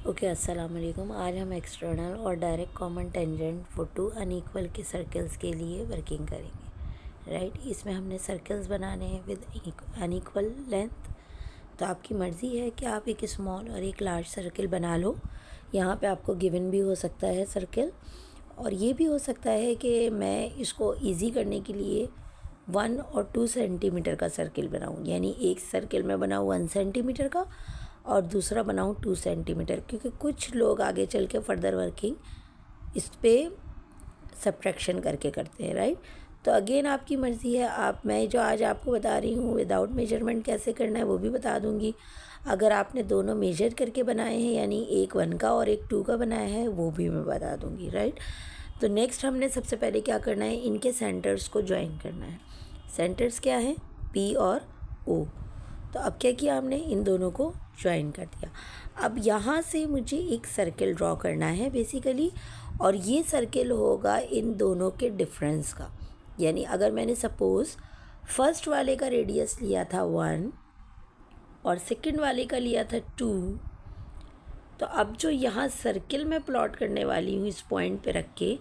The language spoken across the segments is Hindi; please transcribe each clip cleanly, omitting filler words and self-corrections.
ओके, अस्सलाम वालेकुम। आज हम एक्सटर्नल और direct common tangent for two unequal के सर्कल्स के लिए वर्किंग करेंगे। राइट, इसमें हमने सर्कल्स बनाने हैं विद अनइक्वल लेंथ। तो आपकी मर्ज़ी है कि आप एक स्मॉल और एक लार्ज सर्कल बना लो। यहाँ पे आपको गिवन भी हो सकता है सर्कल, और ये भी हो सकता है कि मैं इसको इजी करने के लिए 1 और 2 सेंटीमीटर का सर्कल बनाऊँ, यानी एक सर्कल मैं बनाऊँ 1 सेंटीमीटर का और दूसरा बनाऊँ 2 सेंटीमीटर, क्योंकि कुछ लोग आगे चल के फर्दर वर्किंग इस पर सब्ट्रैक्शन करके करते हैं। राइट, तो अगेन आपकी मर्ज़ी है। मैं जो आज आपको बता रही हूँ विदाउट मेजरमेंट कैसे करना है वो भी बता दूँगी। अगर आपने दोनों मेजर करके बनाए हैं, यानी एक 1 का और एक 2 का बनाया है, वो भी मैं बता दूँगी। राइट, तो नेक्स्ट हमने सबसे पहले क्या करना है, इनके सेंटर्स को ज्वाइन करना है। सेंटर्स क्या है, पी और ओ। तो अब क्या किया हमने, इन दोनों को ज्वाइन कर दिया। अब यहाँ से मुझे एक सर्कल ड्रॉ करना है बेसिकली, और ये सर्कल होगा इन दोनों के डिफरेंस का। यानी अगर मैंने सपोज़ फर्स्ट वाले का रेडियस लिया था 1 और सेकंड वाले का लिया था 2, तो अब जो यहाँ सर्कल मैं प्लॉट करने वाली हूँ इस पॉइंट पे रख के,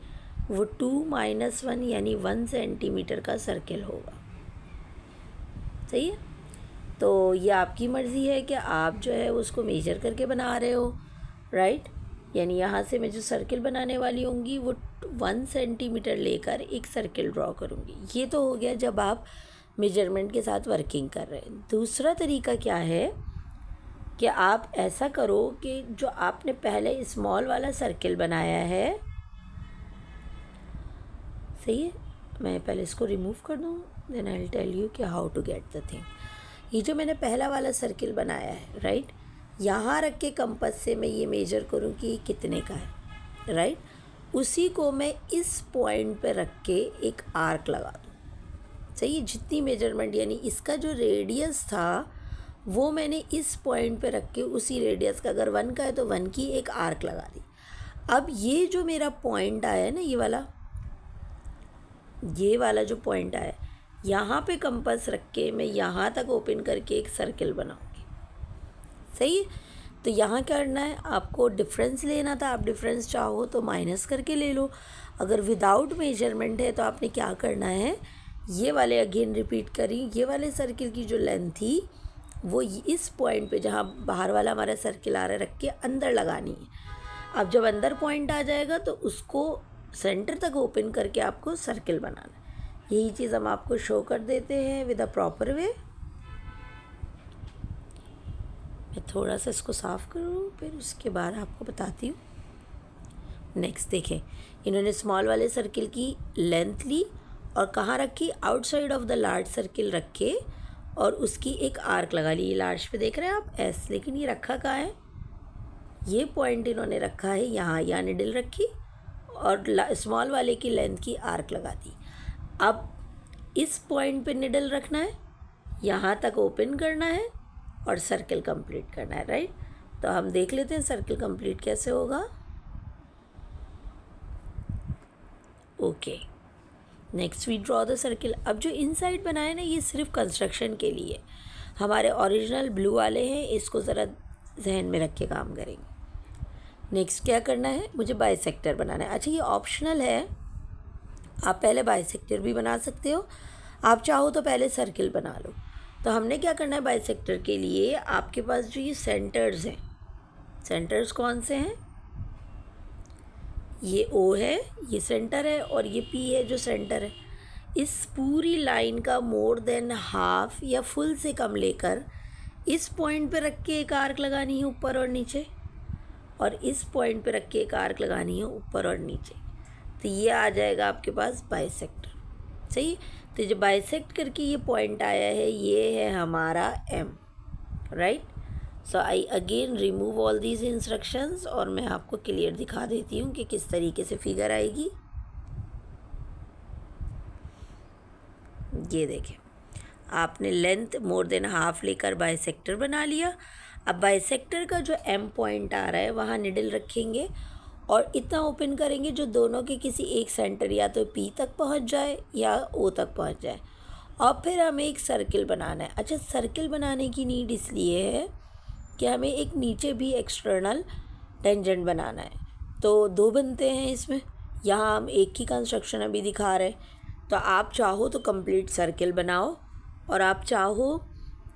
वो 2 - 1 यानी 1 सेंटीमीटर का सर्कल होगा। सही है, तो ये आपकी मर्ज़ी है कि आप जो है उसको मेजर करके बना रहे हो। राइट, यानी यहाँ से मैं जो सर्कल बनाने वाली होंगी वो 1 सेंटीमीटर लेकर एक सर्कल ड्रॉ करूँगी। ये तो हो गया जब आप मेजरमेंट के साथ वर्किंग कर रहे हैं। दूसरा तरीका क्या है कि आप ऐसा करो कि जो आपने पहले स्मॉल वाला सर्कल बनाया है, सही है, मैं पहले इसको रिमूव कर दूँ, then I will tell you कि how to get the thing. ये जो मैंने पहला वाला सर्कल बनाया है, राइट, यहाँ रख के कंपास से मैं ये मेजर करूँ कि ये कितने का है। राइट, उसी को मैं इस पॉइंट पे रख के एक आर्क लगा दूँ। सही है, जितनी मेजरमेंट, यानी इसका जो रेडियस था वो मैंने इस पॉइंट पे रख के उसी रेडियस का, अगर 1 का है तो 1 की एक आर्क लगा दी। अब ये जो मेरा पॉइंट आया है ना, ये वाला जो पॉइंट आया, यहाँ पे कंपास रख के मैं यहाँ तक ओपन करके एक सर्कल बनाऊंगी। सही है, तो यहाँ क्या करना है, आपको डिफरेंस लेना था। आप डिफरेंस चाहो तो माइनस करके ले लो। अगर विदाउट मेजरमेंट है तो आपने क्या करना है, ये वाले अगेन रिपीट करी, ये वाले सर्कल की जो लेंथ थी वो इस पॉइंट पे जहाँ बाहर वाला हमारा सर्कल आ रहा है रख के अंदर लगानी है। अब जब अंदर पॉइंट आ जाएगा तो उसको सेंटर तक ओपन करके आपको सर्कल बनाना है। यही चीज़ हम आपको शो कर देते हैं विद अ प्रॉपर वे। मैं थोड़ा सा इसको साफ़ करूँ, फिर उसके बाद आपको बताती हूँ। नेक्स्ट देखें, इन्होंने स्मॉल वाले सर्कल की लेंथ ली और कहाँ रखी, outside of the large circle रख के, और उसकी एक आर्क लगा ली। ये लार्ज पे देख रहे हैं आप एस, लेकिन ये रखा कहाँ है, ये पॉइंट इन्होंने रखा है यहाँ निडल रखी और स्मॉल वाले की लेंथ की आर्क लगा दी। अब इस पॉइंट पे निडल रखना है, यहाँ तक ओपन करना है और सर्कल कंप्लीट करना है। राइट, तो हम देख लेते हैं सर्कल कंप्लीट कैसे होगा। Okay, next we draw the circle. अब जो इनसाइड बनाया ना, ये सिर्फ कंस्ट्रक्शन के लिए, हमारे ओरिजिनल ब्लू वाले हैं, इसको ज़रा जहन में रख के काम करेंगे। नेक्स्ट क्या करना है, मुझे बाइसेक्टर बनाना है। अच्छा, ये ऑप्शनल है, आप पहले बाइसेक्टर भी बना सकते हो, आप चाहो तो पहले सर्कल बना लो। तो हमने क्या करना है, बाइसेक्टर के लिए आपके पास जो ये सेंटर्स हैं, सेंटर्स कौन से हैं, ये ओ है, ये सेंटर है, और ये पी है जो सेंटर है। इस पूरी लाइन का मोर देन हाफ या फुल से कम लेकर इस पॉइंट पे रख के एक आर्क लगानी है ऊपर और नीचे, और इस पॉइंट पे रख के एक आर्क लगानी है ऊपर और नीचे। तो ये आ जाएगा आपके पास बाइसेक्टर। सही, तो जो बाइसेक्ट करके ये पॉइंट आया है, ये है हमारा M. Right, so I again remove all these instructions और मैं आपको क्लियर दिखा देती हूँ कि किस तरीके से फिगर आएगी। ये देखें, आपने लेंथ मोर देन हाफ लेकर बाइसेक्टर बना लिया। अब बाइसेक्टर का जो एम पॉइंट आ रहा है वहाँ निडल रखेंगे और इतना ओपन करेंगे जो दोनों के किसी एक सेंटर या तो पी तक पहुँच जाए या ओ तक पहुँच जाए, और फिर हमें एक सर्कल बनाना है। अच्छा, सर्कल बनाने की नीड इसलिए है कि हमें एक नीचे भी एक्सटर्नल टेंजेंट बनाना है तो दो बनते हैं इसमें। यहाँ हम एक ही कंस्ट्रक्शन अभी दिखा रहे हैं। तो आप चाहो तो कंप्लीट सर्किल बनाओ और आप चाहो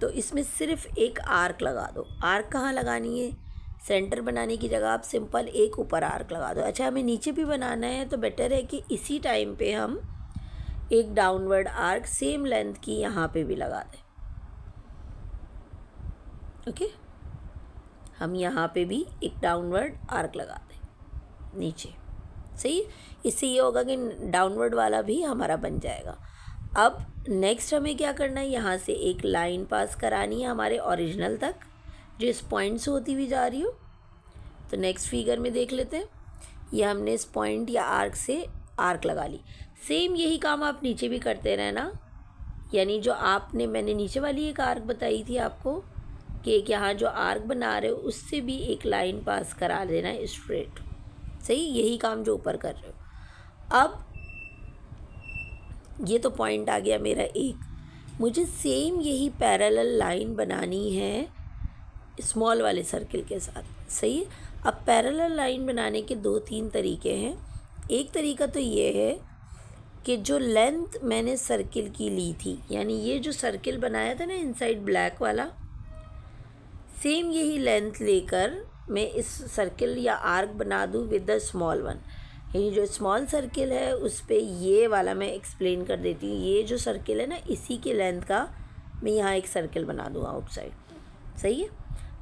तो इसमें सिर्फ एक आर्क लगा दो। आर्क कहाँ लगानी है? सेंटर बनाने की जगह आप सिंपल एक ऊपर आर्क लगा दो। अच्छा, हमें नीचे भी बनाना है तो बेटर है कि इसी टाइम पे हम एक डाउनवर्ड आर्क सेम लेंथ की यहाँ पे भी लगा दें। ओके, हम यहाँ पे भी एक डाउनवर्ड आर्क लगा दें नीचे। सही, इससे ये होगा कि डाउनवर्ड वाला भी हमारा बन जाएगा। अब नेक्स्ट हमें क्या करना है, यहाँ से एक लाइन पास करानी है हमारे ओरिजिनल तक जो इस पॉइंट से होती हुई जा रही हो। तो नेक्स्ट फिगर में देख लेते हैं, ये हमने इस पॉइंट या आर्क से आर्क लगा ली। सेम यही काम आप नीचे भी करते रहना, यानी जो मैंने नीचे वाली एक आर्क बताई थी आपको कि एक यहाँ जो आर्क बना रहे हो उससे भी एक लाइन पास करा देना है स्ट्रेट। सही, यही काम जो ऊपर कर रहे हो। अब ये तो पॉइंट आ गया मेरा एक, मुझे सेम यही पैरेलल लाइन बनानी है स्मॉल वाले सर्किल के साथ। सही, अब पैरेलल लाइन बनाने के 2-3 तरीके हैं। एक तरीका तो ये है कि जो लेंथ मैंने सर्किल की ली थी, यानी ये जो सर्किल बनाया था ना इनसाइड ब्लैक वाला, सेम यही लेंथ लेकर मैं इस सर्किल या आर्क बना दूँ विद द स्मॉल वन। यानी जो स्मॉल सर्किल है उस पर ये वाला मैं एक्सप्लेन कर देती हूँ। ये जो सर्किल है ना, इसी के लेंथ का मैं यहाँ एक सर्किल बना दूँ आउटसाइड। सही है,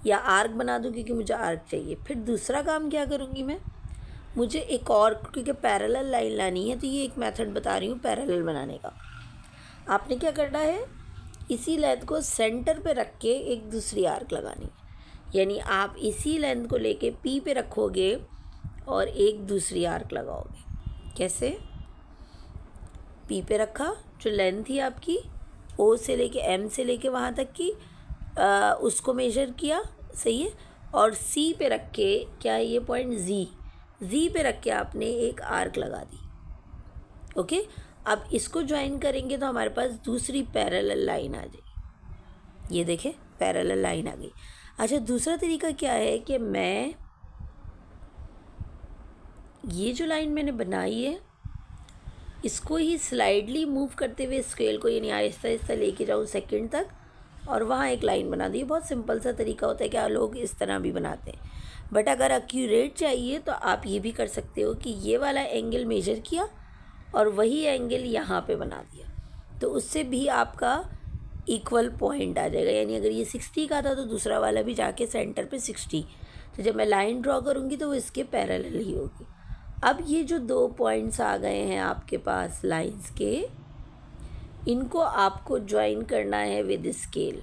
या आर्क बना दूँ क्योंकि मुझे आर्क चाहिए। फिर दूसरा काम क्या करूँगी मैं, मुझे एक और, क्योंकि पैरेलल लाइन लानी है तो ये एक मेथड बता रही हूँ पैरेलल बनाने का। आपने क्या करना है, इसी लेंथ को सेंटर पे रख के एक दूसरी आर्क लगानी है। यानी आप इसी लेंथ को लेके पी पे रखोगे और एक दूसरी आर्क लगाओगे। कैसे? पी पे रखा, जो लेंथ थी आपकी ओ से लेके एम से लेके वहाँ तक की, उसको मेजर किया। सही है, और सी पे रख के, क्या ये पॉइंट जी पे रख के आपने एक आर्क लगा दी। ओके, अब इसको ज्वाइन करेंगे तो हमारे पास दूसरी पैरेलल लाइन आ जाएगी। ये देखें, पैरेलल लाइन आ गई। अच्छा, दूसरा तरीका क्या है कि मैं ये जो लाइन मैंने बनाई है इसको ही स्लाइडली मूव करते हुए स्केल को, यानी आहिस्ता आहिस्ता लेके जाऊँ सेकंड तक और वहाँ एक लाइन बना दी। बहुत सिंपल सा तरीका होता है, क्या लोग इस तरह भी बनाते हैं। बट अगर एक्यूरेट चाहिए तो आप ये भी कर सकते हो कि ये वाला एंगल मेजर किया और वही एंगल यहाँ पे बना दिया, तो उससे भी आपका इक्वल पॉइंट आ जाएगा। यानी अगर ये 60 का था तो दूसरा वाला भी जाके सेंटर पे 60। तो जब मैं लाइन ड्रॉ करूँगी तो वो इसके पैरेलल ही होगी। अब ये जो 2 पॉइंट्स आ गए हैं आपके पास लाइंस के, इनको आपको ज्वाइन करना है विद स्केल।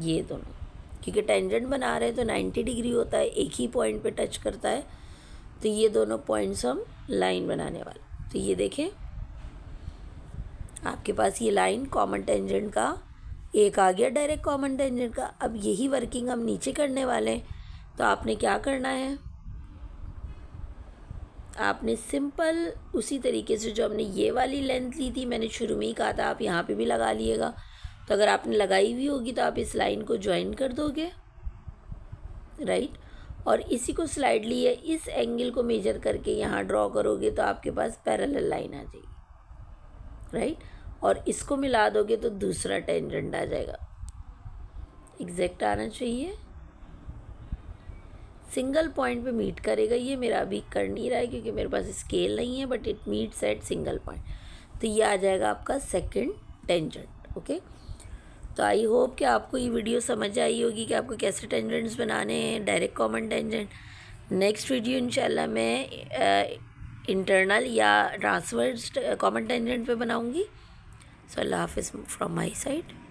ये दोनों, क्योंकि टेंजेंट बना रहे हैं तो 90 डिग्री होता है, एक ही पॉइंट पे टच करता है। तो ये दोनों पॉइंट्स हम लाइन बनाने वाले। तो ये देखें, आपके पास ये लाइन कॉमन टेंजेंट का एक आ गया, डायरेक्ट कॉमन टेंजेंट का। अब यही वर्किंग हम नीचे करने वाले हैं। तो आपने क्या करना है, आपने सिंपल उसी तरीके से जो हमने ये वाली लेंथ ली थी, मैंने शुरू में ही कहा था आप यहाँ पे भी लगा लिएगा। तो अगर आपने लगाई हुई होगी तो आप इस लाइन को ज्वाइन कर दोगे, राइट। और इसी को स्लाइडली है इस एंगल को मेजर करके यहाँ ड्रॉ करोगे तो आपके पास पैरेलल लाइन आ जाएगी, राइट। और इसको मिला दोगे तो दूसरा टेंजेंट आ जाएगा। एग्जैक्ट आना चाहिए, सिंगल पॉइंट पे मीट करेगा। ये मेरा अभी कर नहीं रहा है क्योंकि मेरे पास स्केल नहीं है, but it meets eight single point. तो ये आ जाएगा आपका सेकंड टेंजेंट। ओके, तो आई होप कि आपको ये वीडियो समझ आई होगी कि आपको कैसे टेंजेंट्स बनाने हैं, direct common tangent. Next video इंशाल्लाह मैं इंटरनल या ट्रांसवर्स कॉमन टेंजेंट पे बनाऊंगी। सो अल्लाह हाफिज़ फ्रॉम माई साइड।